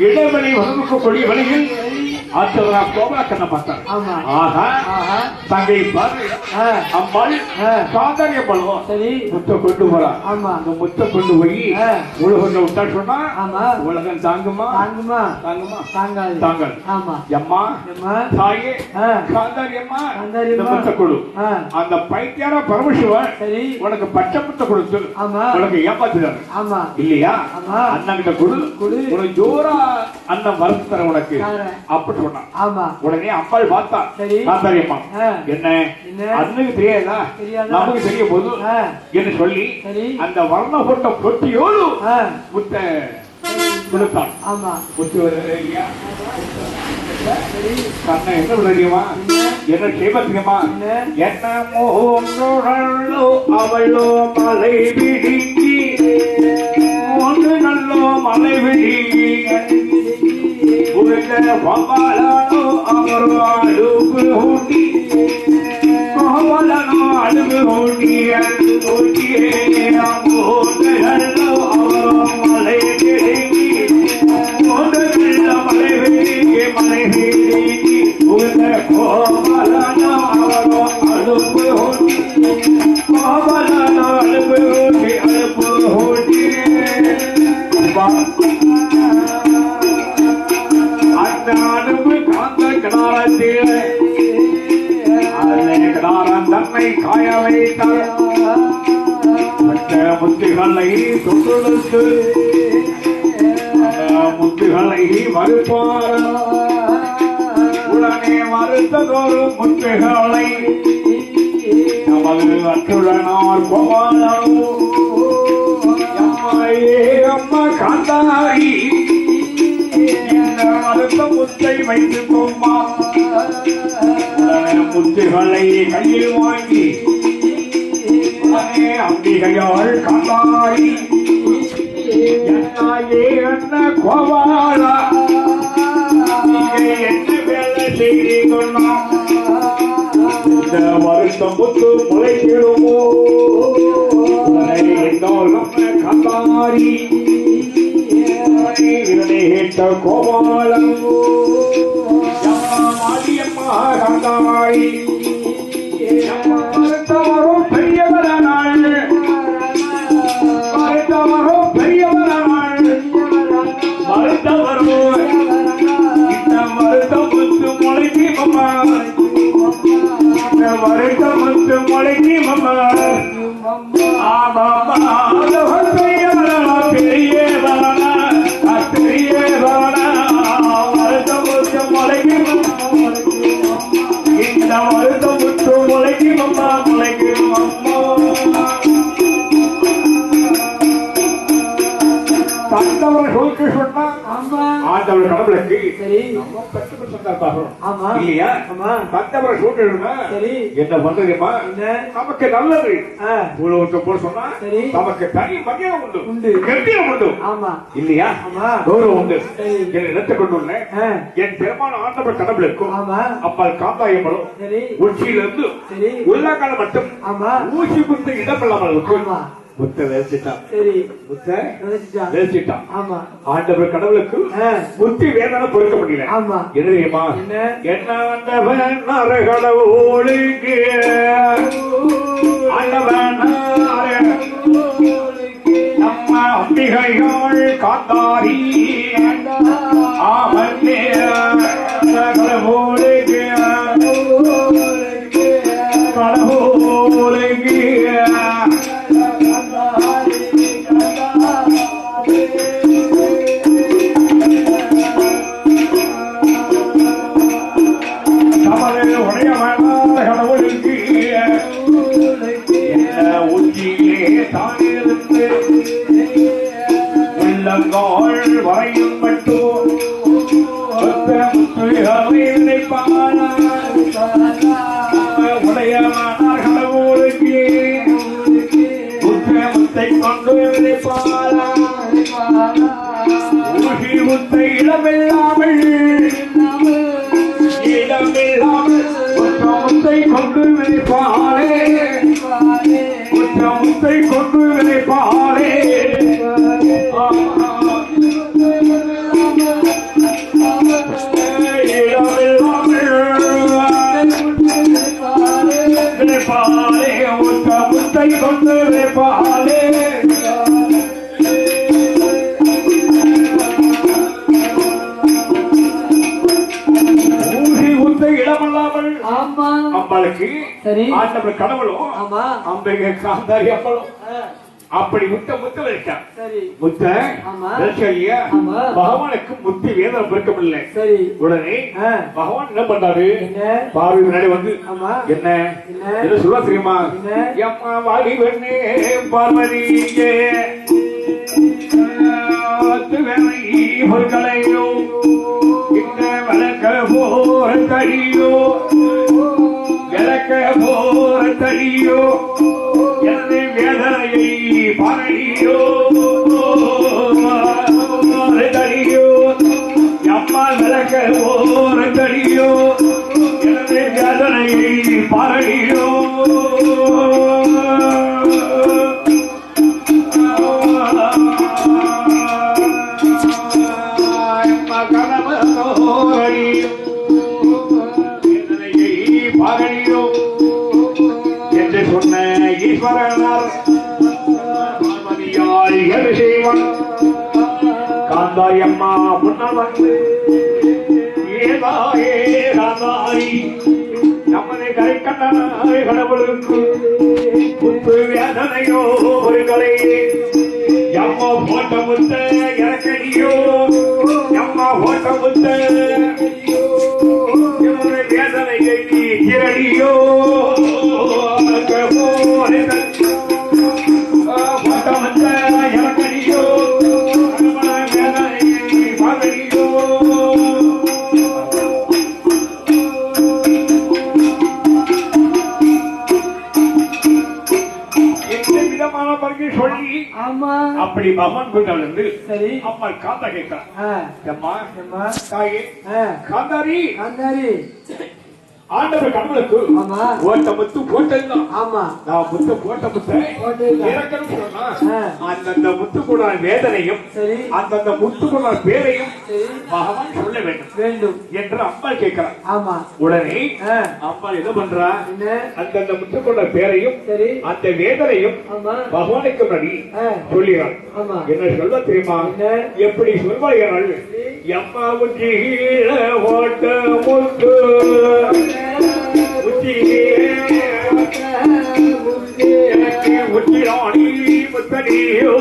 இடைவெளி வகுக்கக்கூடிய வழியில் ஆச்சவரா கோபாலக்கண்ணை பார்த்தார். தங்கை அம்மாள் சாதாரிய பழம் சரி முத்த கொண்டு போறான். அந்த முத்த கொண்டு போய் உலகம் விட்டா சொன்னா உலகம் தாங்குமா தாங்குமா தாங்குமா தாங்காது தாங்கள் அம்மா தாயே சாந்தாரி அம்மா முத்த கொடு. அந்த பைத்தியார பரமசிவன் சரி உனக்கு பச்சை முத்த கொடுத்து உனக்கு ஏமாத்துறாரு இல்லையா? அண்ணன் கிட்ட கொடு உனக்கு ஜோரா அண்ணன் வரத்து தர உனக்கு அப்படி சொன்னான். உடனே அம்பாள் பார்த்தா சாந்தாரி அம்மா என்ன அண்ணனுக்கு தெரியாதா நமக்கு தெரிய போது என்று சொல்லி அந்த வர்ண போட்ட பொட்டியோடு முத்த கொடுத்தான். கண்ண என்ன தெரியுமா என்ன செய்வா என்ன மோகோ அவளோ மலை விடுங்கி ஒன்று நல்லோ மலை விடுங்கி பம்பாலோ அவரோ அழுகு ஊட்டி பம்பாலோ அழுகு ஊட்டி ஊட்டியே நல்லோ அவரோ மலை விடுங்கி ஒன்று நல்ல மலை விடுங்கி மலை விடுங்கி பம்பாலோ அவரோ அழுகு ஊட்டி பம்பாலோ அழுகு ஊட்டி அழுகு ஊட்டி தன்னை காய வைத்தார். முத்துகளை தொடுத்து முத்துகளை மறுப்பார். உடனே மறுத்ததொரு முத்துகளை நமது அற்றுடனார் போவாரோ அம்மாயே அம்மா காந்தாரி மறுத்த முத்தை வைத்து போமா. முத்துகளை கையில் வாங்கி அம்பிகையாள் காந்தாரி என்னாயே என்ன கோவாளா என்ன வேலை செய்தி கொண்டோம். இந்த வருஷம் முத்து முளைக்கிடுமோ காந்தாரி கேட்ட கோபாலம் காந்தாரி மறுத்தவரும் பெரியவரானாள் மறுத்தவரும் பெரியவரானாள் மறுத்தவரோ இந்த மறுத்த முத்து முளைக்கி மம்மா இந்த மறுத்த முத்து முளைக்கி மம்மா ஆமா பெரியவரா பெரியவரா பெரியவரா மறுத்த முத்து முளைக்கி இந்த மருத முத்து முளைக்கு மம்மா முளைக்கு மம்மா. தந்தவர் சொல்லிட்டு சொன்னா ஆண்டவர் கடவுளுக்கு இல்லையா? தந்தவரை சொல்லிட்டு என்ன பண்றதுமா நமக்கு நல்லது உலகத்தை போல சொன்னா நமக்கு தனி மரியாதை உண்டு கெட்டியம் உண்டு இல்லையா? கௌரவம் உண்டு. என் இடத்தை கொண்டு என் பெருமான ஆண்டவர் கடவுளுக்கும் அப்பால் காந்தாயமலும் உச்சியிலிருந்து உள்ளாக்கால மட்டும் ஊசி குத்த இடமில்லாமல் இருக்கும். முத்த வேசிட்டான் ஆண்டவர் கடவுளுக்கு முத்தி வேதனை பொறுக்க முடியல. என்னமா என்ன வந்தவன் கடவுளுக்கு ஆண்டவன் நம்ம அம்பிகைகள் காந்தாரி ஆவந்தே கடவுளுக்கு கடவுளுக்கு வரையும் மட்டும் இல்லாமல் முத்தை கொண்டு விளைப்பாளே முத்தை கொண்டு விளைப்பாளே முத்தை கொண்டு விளைப்பாளே இடமல்லாமல் அம்பாளுக்கு ஆண்டவர் கடவுளும் அம்பிகை காந்தாரி அம்பாளும் அப்படி முத்த வைத்தான். முத்த பகவானுக்கு முத்தி வேதம் பிறக்கவில்லை. உடனே பகவான் என்ன பண்றாரு? பார்வை முன்னாடி வந்து என்ன சொல்ல தெரியுமா? அம்மா வாடி வெண்ணே பார்வதியே பொருட்களையோ இந்த வழக்க போற தடியோ விளக்க போற தடியோ எனது வேதனையை பாரடியோ தடியோ அம்மா விளக்க போற தடியோ எனது வேதனையை பாரடியோ என்று சொன்ன ஈஸ்வரனார் பார்வதியால் எது செய்வான்? காந்தாரி அம்மா முன்னால் வந்து ஏதாயே காந்தாரி நம்மனை கரை கண்டனாய் கடவுளுக்கு புத்து வேதனையோ ஒரு கலை அம்மா போட்ட முத்த எனக்கடியோ அம்மா போட்ட முத்த வேதனையை கிரடியோ சொல்லி அப்படி பகவான் கொண்டு அம்மா காந்தா கேட்கிறான். தாயே காந்தாரி ஆண்டவர் கடவுளுக்கு ஓட்ட முத்து போட்டதுதான். நான் முத்து போட்ட முத்தை இறக்கணும் சொன்னா அந்தந்த முத்து கூட வேதனையும் அந்தந்த முத்து கூட பேரையும் பகவான் சொல்ல வேண்டும் என்று அம்மா கேட்கிறான். உடனே அம்மா என்ன பண்றா? அந்தந்த முத்து கூட பேரையும் அந்த வேதனையும் பகவானுக்கு முன்னாடி சொல்லிறான். என்ன சொல்ல தெரியுமா? எப்படி சொல்வார்கள்? அம்மாவுக்கு ஓட்ட முத்து உச்சிராணி முத்தடியோ